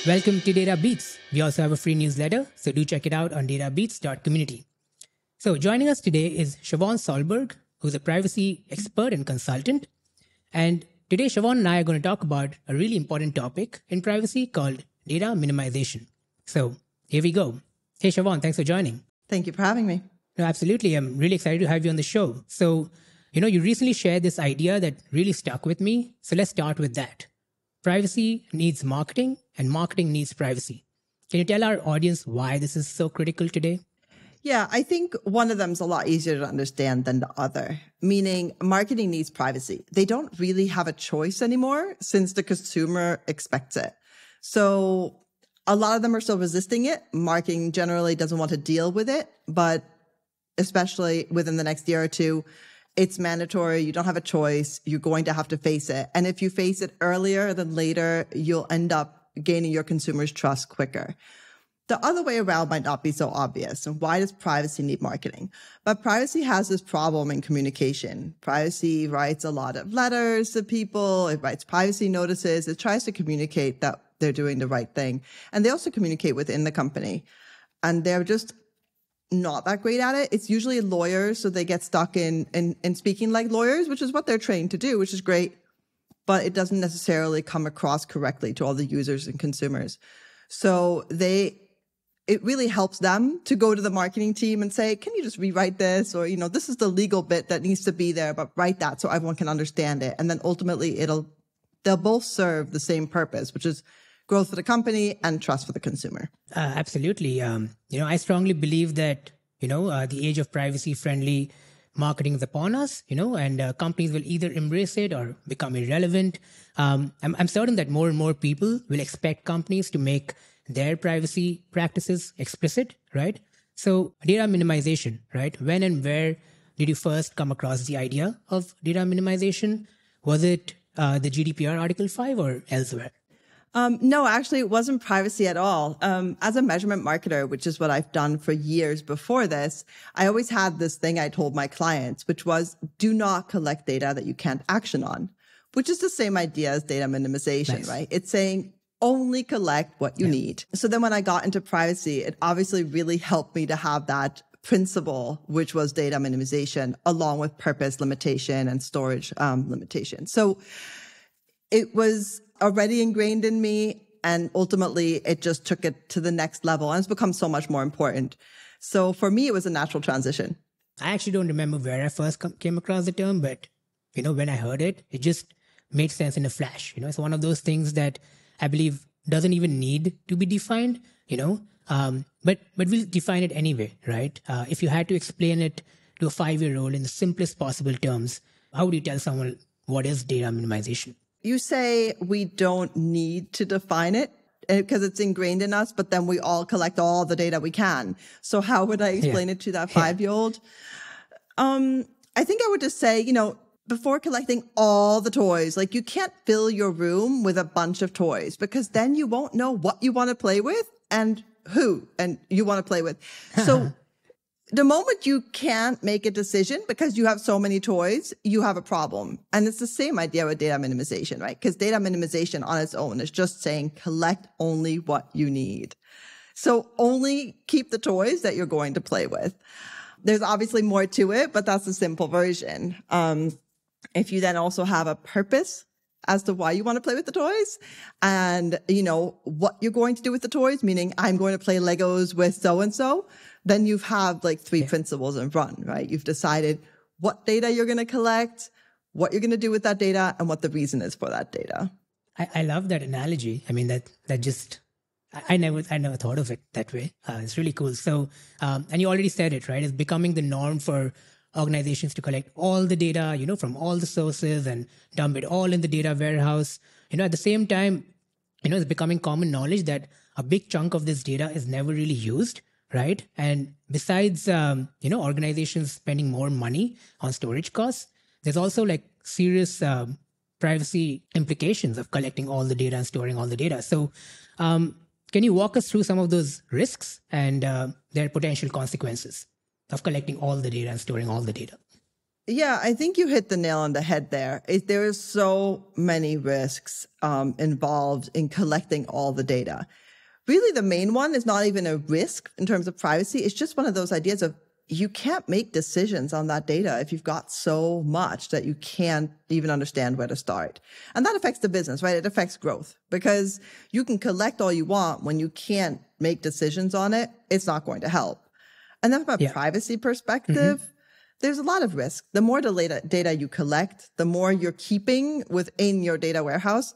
Welcome to Data Beats. We also have a free newsletter, so do check it out on databeats.community. So joining us today is Siobhan Solberg, who's a privacy expert and consultant. And today, Siobhan and I are going to talk about a really important topic in privacy called data minimization. So here we go. Hey, Siobhan, thanks for joining. Thank you for having me. No, absolutely. I'm really excited to have you on the show. So, you recently shared this idea that really stuck with me. So let's start with that. Privacy needs marketing and marketing needs privacy. Can you tell our audience why this is so critical today? Yeah, I think one of them is a lot easier to understand than the other, meaning marketing needs privacy. They don't really have a choice anymore since the consumer expects it. So a lot of them are still resisting it. Marketing generally doesn't want to deal with it, but especially within the next year or two, it's mandatory. You don't have a choice. You're going to have to face it. And if you face it earlier than later, you'll end up gaining your consumers' trust quicker. The other way around might not be so obvious. And why does privacy need marketing? But privacy has this problem in communication. Privacy writes a lot of letters to people. It writes privacy notices. It tries to communicate that they're doing the right thing. And they also communicate within the company. And they're just not that great at it. It's usually lawyers, so they get stuck in speaking like lawyers, which is what they're trained to do, which is great. But it doesn't necessarily come across correctly to all the users and consumers. So it really helps them to go to the marketing team and say, can you just rewrite this? Or, this is the legal bit that needs to be there, but write that so everyone can understand it. And then ultimately they'll both serve the same purpose, which is growth for the company and trust for the consumer. Absolutely. I strongly believe that, the age of privacy-friendly marketing is upon us, and companies will either embrace it or become irrelevant. I'm certain that more and more people will expect companies to make their privacy practices explicit, right? So data minimization, right? When and where did you first come across the idea of data minimization? Was it the GDPR Article 5 or elsewhere? No, actually, it wasn't privacy at all. As a measurement marketer, which is what I've done for years before this, I always had this thing I told my clients, which was do not collect data that you can't action on, which is the same idea as data minimization, nice. Right? It's saying only collect what you need. So then when I got into privacy, it obviously really helped me to have that principle, which was data minimization, along with purpose limitation and storage limitation. So it was already ingrained in me, and ultimately it just took it to the next level, and it's become so much more important. So for me, it was a natural transition. I actually don't remember where I first came across the term, but when I heard it, it just made sense in a flash. It's one of those things that I believe doesn't even need to be defined, but we'll define it anyway, right? If you had to explain it to a 5-year-old in the simplest possible terms, how would you tell someone what is data minimization? You say we don't need to define it because it's ingrained in us, but then we all collect all the data we can. So how would I explain it to that 5-year-old? I think I would just say, before collecting all the toys, like you can't fill your room with a bunch of toys because then you won't know what you want to play with and who and you want to play with. So the moment you can't make a decision because you have so many toys, you have a problem. And it's the same idea with data minimization, right? Because data minimization on its own is just saying collect only what you need. So only keep the toys that you're going to play with. There's obviously more to it, but that's the simple version. If you then also have a purpose as to why you want to play with the toys and, what you're going to do with the toys, meaning I'm going to play Legos with so-and-so, then you have like 3 principles in front, right? You've decided what data you're going to collect, what you're going to do with that data, and what the reason is for that data. I love that analogy. I mean, that just, I never thought of it that way. It's really cool. So, and you already said it, right? It's becoming the norm for organizations to collect all the data, from all the sources and dump it all in the data warehouse. At the same time, it's becoming common knowledge that a big chunk of this data is never really used, right? And besides, organizations spending more money on storage costs, there's also like serious privacy implications of collecting all the data and storing all the data. So can you walk us through some of those risks and their potential consequences of collecting all the data and storing all the data? Yeah, I think you hit the nail on the head there. There are so many risks involved in collecting all the data. Really, the main one is not even a risk in terms of privacy. It's just one of those ideas of you can't make decisions on that data if you've got so much that you can't even understand where to start. And that affects the business, right? It affects growth because you can collect all you want when you can't make decisions on it. It's not going to help. And then from a privacy perspective, there's a lot of risk. The more data you collect, the more you're keeping within your data warehouse.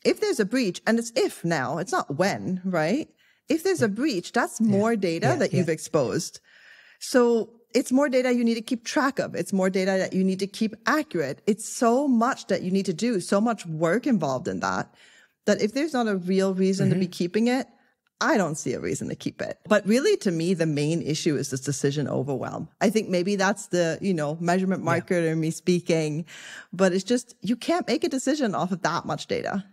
If there's a breach, and it's if now, it's not when, right? If there's a breach, that's more data that you've exposed. So it's more data you need to keep track of. It's more data that you need to keep accurate. It's so much that you need to do, so much work involved in that if there's not a real reason to be keeping it, I don't see a reason to keep it. But really, to me, the main issue is this decision overwhelm. I think maybe that's the, measurement marketer in me speaking, but it's just, you can't make a decision off of that much data.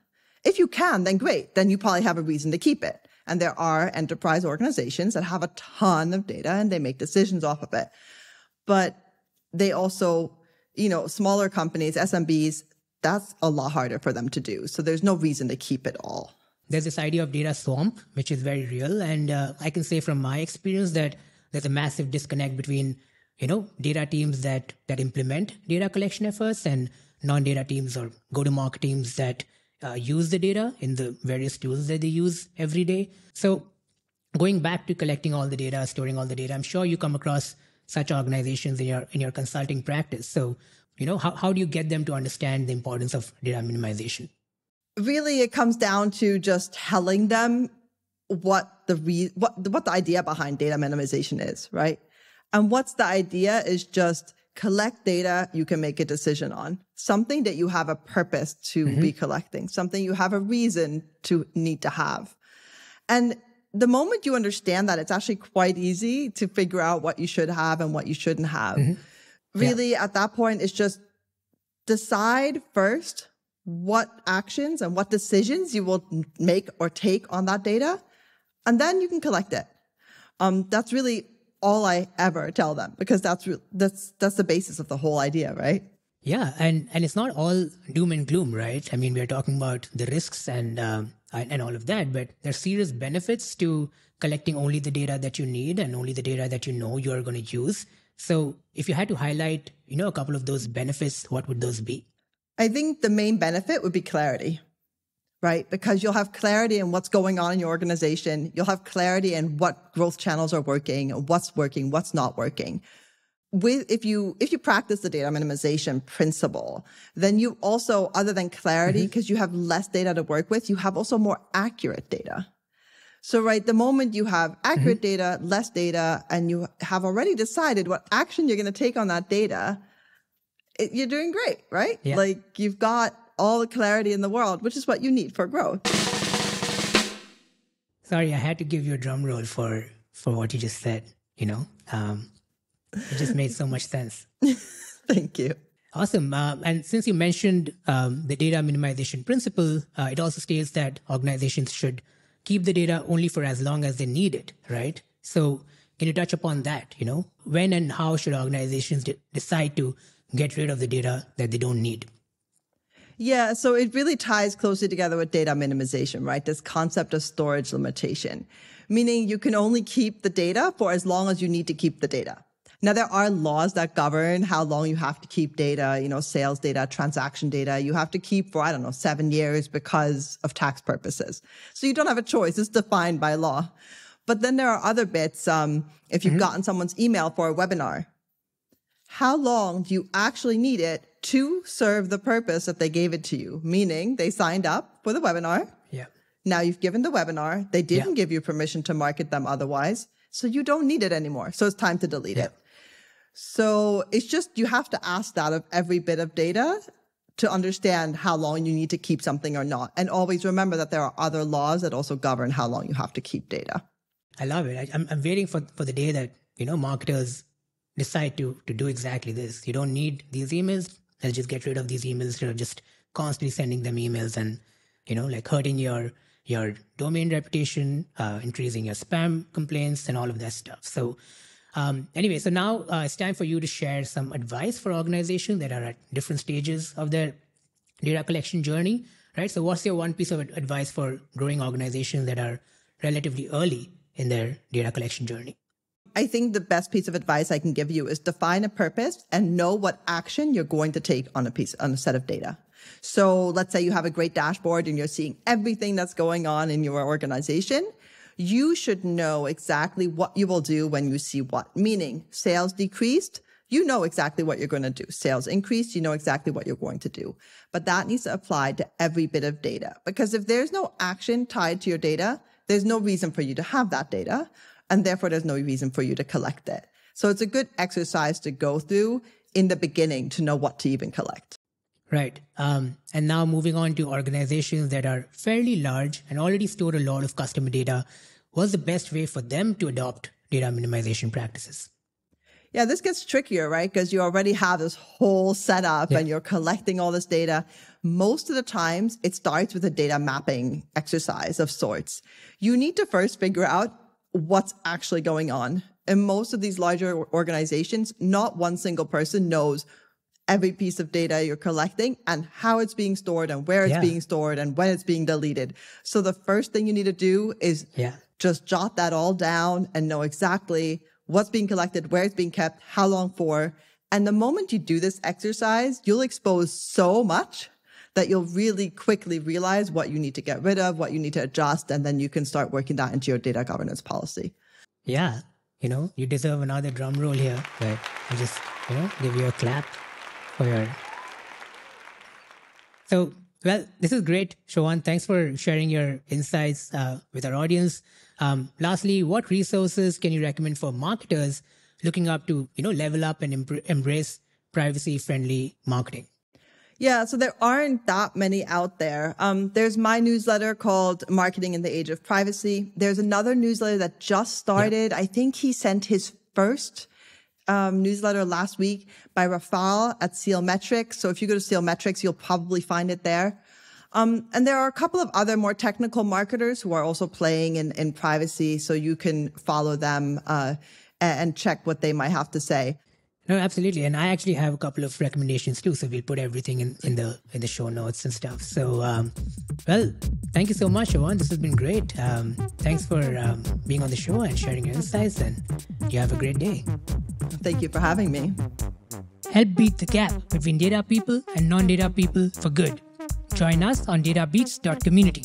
If you can, then great. Then you probably have a reason to keep it. And there are enterprise organizations that have a ton of data and they make decisions off of it. But they also, smaller companies, SMBs, that's a lot harder for them to do. So there's no reason to keep it all. There's this idea of data swamp, which is very real. And I can say from my experience that there's a massive disconnect between, data teams that implement data collection efforts and non-data teams or go-to-market teams that use the data in the various tools that they use every day. So going back to collecting all the data, storing all the data, I'm sure you come across such organizations in your consulting practice. So, how do you get them to understand the importance of data minimization? Really, it comes down to just telling them what the idea behind data minimization is, right? And what's the idea is just collect data you can make a decision on, something that you have a purpose to be collecting, something you have a reason to need to have. And the moment you understand that, it's actually quite easy to figure out what you should have and what you shouldn't have. Really, at that point, it's just decide first what actions and what decisions you will make or take on that data, and then you can collect it. That's really all I ever tell them, because that's the basis of the whole idea, right? Yeah, and it's not all doom and gloom, right? I mean, we're talking about the risks and all of that, but there's serious benefits to collecting only the data that you need and only the data that you're going to use. So if you had to highlight, a couple of those benefits, what would those be? I think the main benefit would be clarity, right? Because you'll have clarity in what's going on in your organization. You'll have clarity in what growth channels are working, what's not working. If you practice the data minimization principle, then you also, other than clarity, because you have less data to work with, you have also more accurate data. So, right, the moment you have accurate data, less data, and you have already decided what action you're going to take on that data, you're doing great, right? Yeah. Like, you've got all the clarity in the world, which is what you need for growth. Sorry, I had to give you a drum roll for what you just said, It just made so much sense. Thank you. Awesome. And since you mentioned the data minimization principle, it also states that organizations should keep the data only for as long as they need it, right? So can you touch upon that? When and how should organizations decide to get rid of the data that they don't need? Yeah, so it really ties closely together with data minimization, right? This concept of storage limitation, meaning you can only keep the data for as long as you need to keep the data. Now, there are laws that govern how long you have to keep data, sales data, transaction data. You have to keep for, 7 years because of tax purposes. So you don't have a choice. It's defined by law. But then there are other bits. If you've gotten someone's email for a webinar, how long do you actually need it to serve the purpose that they gave it to you? Meaning they signed up for the webinar. Yeah. Now you've given the webinar. They didn't give you permission to market them otherwise. So you don't need it anymore. So it's time to delete it. So it's just, you have to ask that of every bit of data to understand how long you need to keep something or not. And always remember that there are other laws that also govern how long you have to keep data. I love it. I'm waiting for the day that, marketers decide to do exactly this. You don't need these emails. Let's just get rid of these emails instead of just constantly sending them emails and, hurting your domain reputation, increasing your spam complaints and all of that stuff. So Anyway, so now it's time for you to share some advice for organizations that are at different stages of their data collection journey, right? So what's your one piece of advice for growing organizations that are relatively early in their data collection journey? I think the best piece of advice I can give you is define a purpose and know what action you're going to take on a set of data. So let's say you have a great dashboard and you're seeing everything that's going on in your organization. You should know exactly what you will do when you see what, meaning sales decreased. You know exactly what you're going to do. Sales increased, you know exactly what you're going to do. But that needs to apply to every bit of data, because if there's no action tied to your data, there's no reason for you to have that data. And therefore, there's no reason for you to collect it. So it's a good exercise to go through in the beginning to know what to even collect. Right. And now moving on to organizations that are fairly large and already store a lot of customer data, what's the best way for them to adopt data minimization practices? Yeah, this gets trickier, right? Because you already have this whole setup and you're collecting all this data. Most of the times, it starts with a data mapping exercise of sorts. You need to first figure out what's actually going on. In most of these larger organizations, not one single person knows every piece of data you're collecting and how it's being stored and where it's being stored and when it's being deleted. So the first thing you need to do is just jot that all down and know exactly what's being collected, where it's being kept, how long for. And the moment you do this exercise, you'll expose so much that you'll really quickly realize what you need to get rid of, what you need to adjust, and then you can start working that into your data governance policy. Yeah. You deserve another drum roll here, but I just, give you a clap for your... So, well, this is great, Siobhan. Thanks for sharing your insights with our audience. Lastly, what resources can you recommend for marketers looking up to, level up and embrace privacy-friendly marketing? Yeah, so there aren't that many out there. There's my newsletter called Marketing in the Age of Privacy. There's another newsletter that just started. I think he sent his first newsletter last week by Rafal at Seal Metrics. So if you go to Seal Metrics, you'll probably find it there. And there are a couple of other more technical marketers who are also playing in privacy. So you can follow them and check what they might have to say. No, absolutely. And I actually have a couple of recommendations too. So we'll put everything in the show notes and stuff. So, well, thank you so much, Siobhan. This has been great. Thanks for being on the show and sharing your insights, and you have a great day. Thank you for having me. Help beat the gap between data people and non-data people for good. Join us on databeats.community.